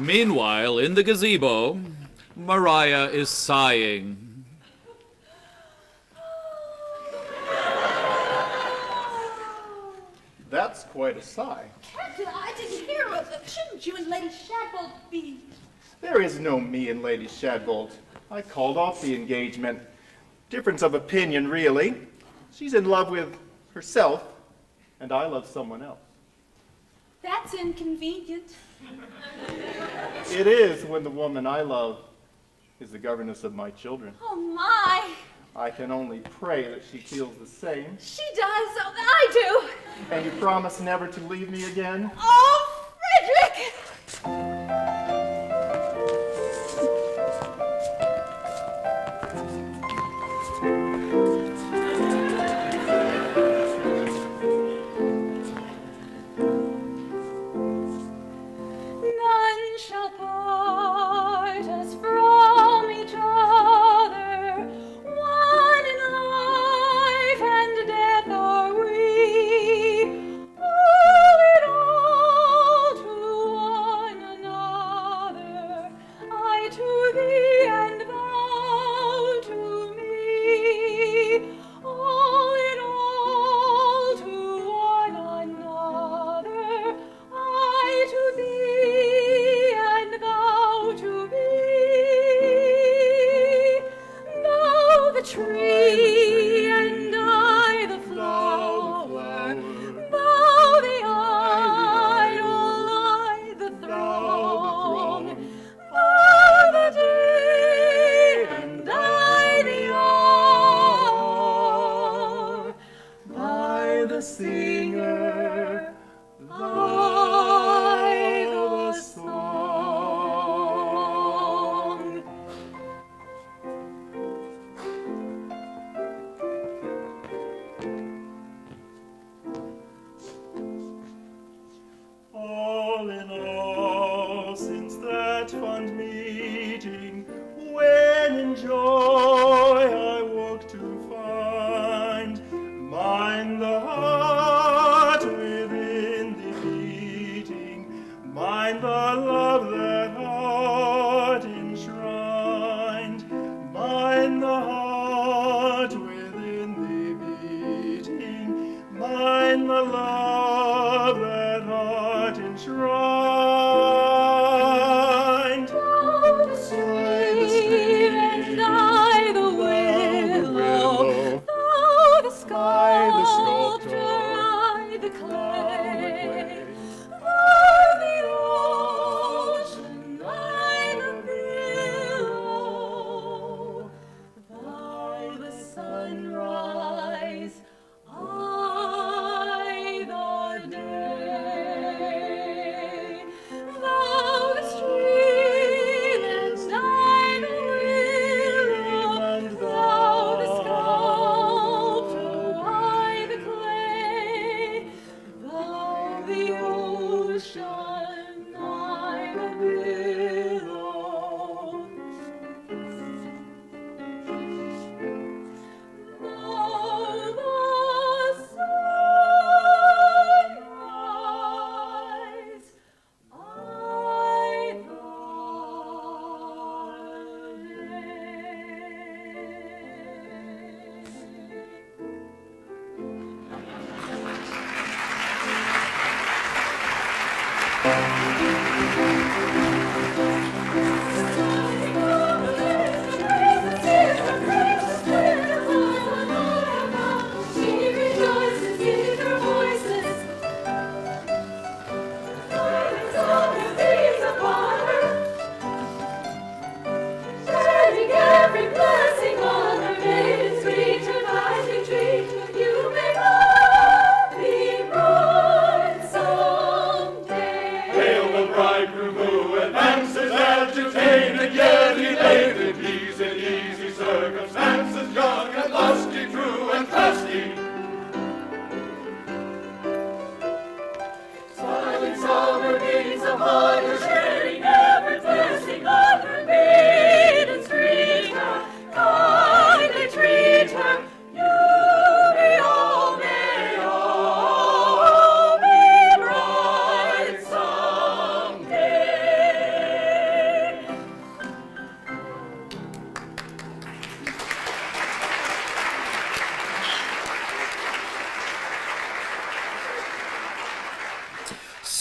Meanwhile, in the gazebo, Mariah is sighing. That's quite a sigh. Captain, I didn't hear it. Shouldn't you and Lady Shadbolt be? There is no me and Lady Shadbolt. I called off the engagement. Difference of opinion, really. She's in love with herself, and I love someone else. That's inconvenient. It is when the woman I love is the governess of my children. Oh, my. I can only pray that she feels the same. She does. Oh, I do. And you promise never to leave me again? Oh, Frederick! None shall part us from each other. One in life and death are we. Oh, it all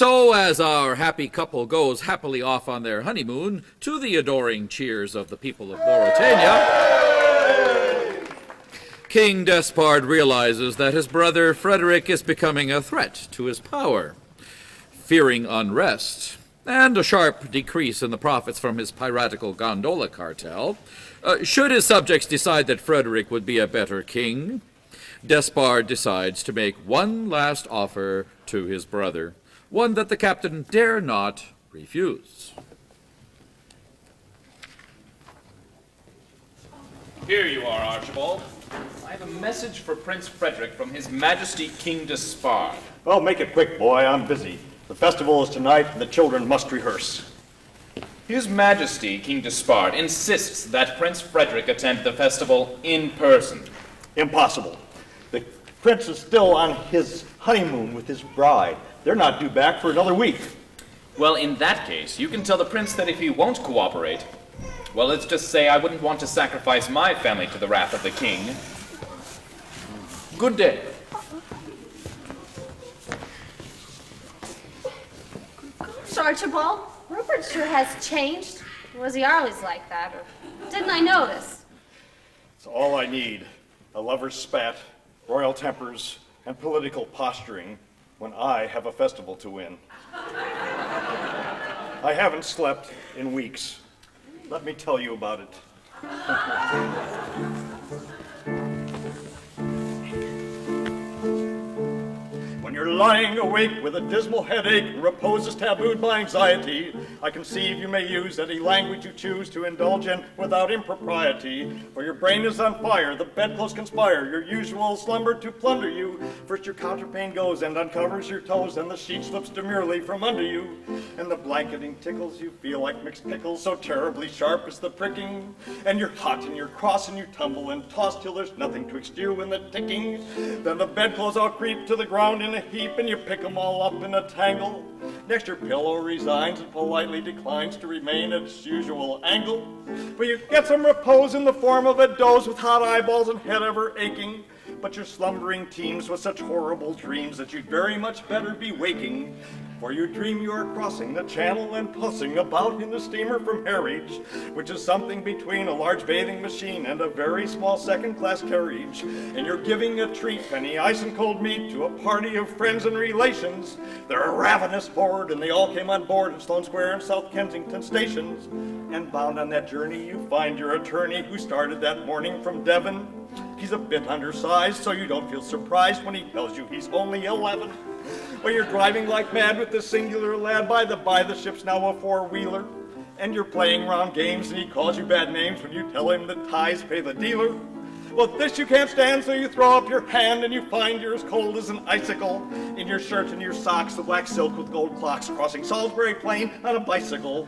So as our happy couple goes happily off on their honeymoon, to the adoring cheers of the people of Mauritania, King Despard realizes that his brother Frederick is becoming a threat to his power. Fearing unrest and a sharp decrease in the profits from his piratical gondola cartel, should his subjects decide that Frederick would be a better king, Despard decides to make one last offer to his brother, one that the captain dare not refuse. Here you are, Archibald. I have a message for Prince Frederick from His Majesty King Despard. Well, make it quick, boy. I'm busy. The festival is tonight, and the children must rehearse. His Majesty King Despard insists that Prince Frederick attend the festival in person. Impossible. The prince is still on his honeymoon with his bride. They're not due back for another week. Well, in that case, you can tell the prince that if he won't cooperate, well, let's just say I wouldn't want to sacrifice my family to the wrath of the king. Good day. Gosh, Archibald, Rupert sure has changed. Was he always like that, or didn't I notice? It's all I need. A lover's spat, royal tempers, and political posturing when I have a festival to win. I haven't slept in weeks. Let me tell you about it. When you're lying awake with a dismal headache and repose is tabooed by anxiety, I conceive you may use any language you choose to indulge in without impropriety. For your brain is on fire, the bedclothes conspire, your usual slumber to plunder you. First your counterpane goes and uncovers your toes, and the sheet slips demurely from under you. And the blanketing tickles, you feel like mixed pickles, so terribly sharp is the pricking. And you're hot and you're cross and you tumble and toss till there's nothing twixt you and the ticking. Then the bedclothes all creep to the ground in a heap, and you pick 'em all up in a tangle. Next your pillow resigns and politely declines to remain at its usual angle. But you get some repose in the form of a doze with hot eyeballs and head ever aching. But your slumbering teems with such horrible dreams that you'd very much better be waking. For you dream you are crossing the channel and pussing about in the steamer from Harwich, which is something between a large bathing machine and a very small second-class carriage. And you're giving a treat, penny ice and cold meat, to a party of friends and relations. They're a ravenous horde, and they all came on board at Sloane Square and South Kensington stations. And bound on that journey, you find your attorney who started that morning from Devon. He's a bit undersized, so you don't feel surprised when he tells you he's only 11. Well, you're driving like mad with this singular lad. By the ship's now a four-wheeler. And you're playing round games, and he calls you bad names when you tell him that ties pay the dealer. Well, this you can't stand, so you throw up your hand, and you find you're as cold as an icicle. In your shirt and your socks, the black silk with gold clocks, crossing Salisbury Plain on a bicycle.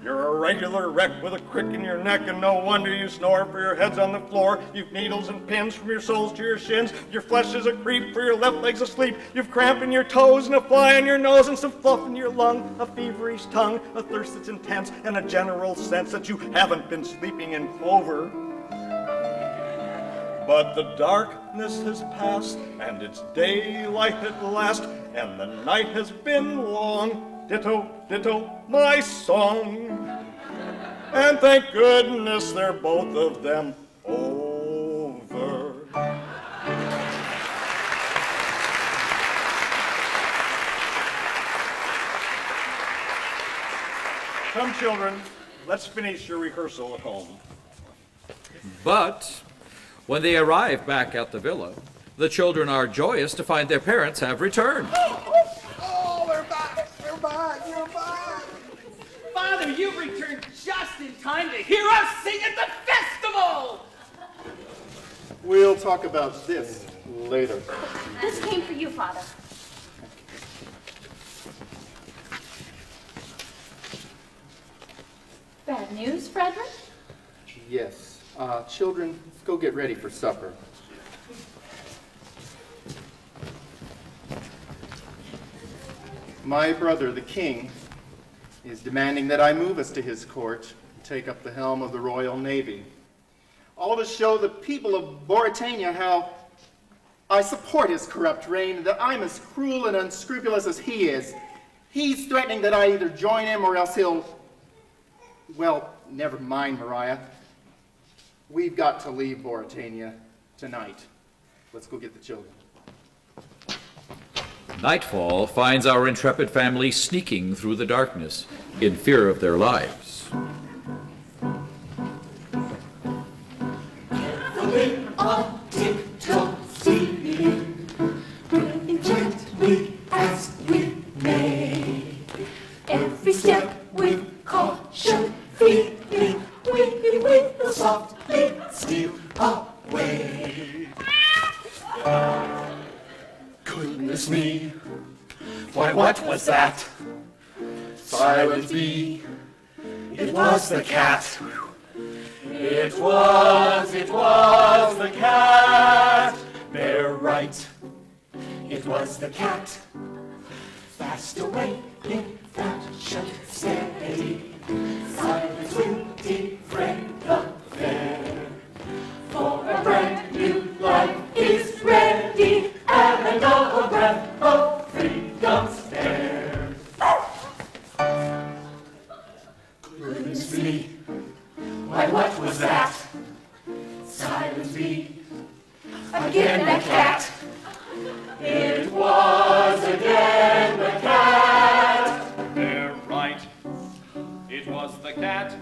You're a regular wreck with a crick in your neck, and no wonder you snore, for your head's on the floor. You've needles and pins from your soles to your shins. Your flesh is a creep, for your left leg's asleep. You've cramp in your toes and a fly in your nose and some fluff in your lung, a feverish tongue, a thirst that's intense, and a general sense that you haven't been sleeping in clover. But the darkness has passed, and it's daylight at last, and the night has been long. Ditto, ditto, my song. And thank goodness they're both of them over. Come, children, let's finish your rehearsal at home. But when they arrive back at the villa, the children are joyous to find their parents have returned. Oh, we're back! We're back! We're back! Father, you returned just in time to hear us sing at the festival! We'll talk about this later. This came for you, Father. Bad news, Frederick? Yes. Children, go get ready for supper. My brother, the king, is demanding that I move us to his court and take up the helm of the Royal Navy. All to show the people of Mauritania how I support his corrupt reign, and that I'm as cruel and unscrupulous as he is, He's threatening that I either join him or else he'll... Well, never mind, Mariah. We've got to leave Boritania tonight. Let's go get the children. Nightfall finds our intrepid family sneaking through the darkness in fear of their lives. Carefully on tiptoe stealing, moving gently as we may. Every step with caution feeling, we will softly steal away. Goodness me, why what was that? Silent B, it was the cat. It was the cat. They're right, it was the cat. Fast away in fashion steady, silence will defray the fair. For a brand new life is ready, and a breath of freedom's there. Goodness me, why what was that? Silence me, again the cat. It was again the cat. They're right. It was the cat.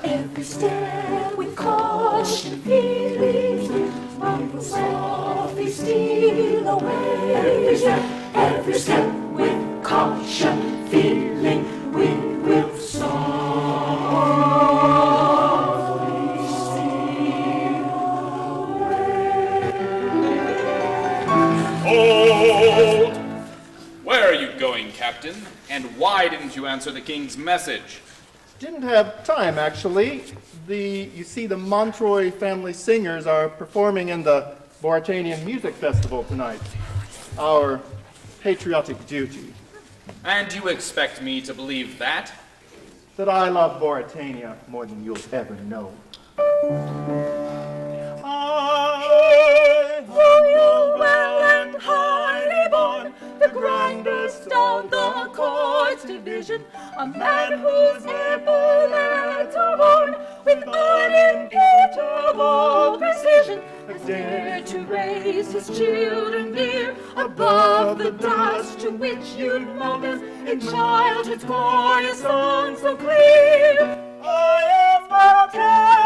Every step with caution feeling, we will softly steal away. Every step with caution feeling, we will softly steal away. Hold! Where are you going, Captain? And why didn't you answer the king's message? Didn't have time, actually. You see, the Montroy family singers are performing in the Boritanian Music Festival tonight. Our patriotic duty. And you expect me to believe that? That I love Boritania more than you'll ever know. I, humble, well and highly born, the grandest of the court's division, a man whose epaulettes are worn with unimputable precision, has dared to raise his children dear above the dust to which you'd mold them in childhood's glorious song so clear. I am Boritania.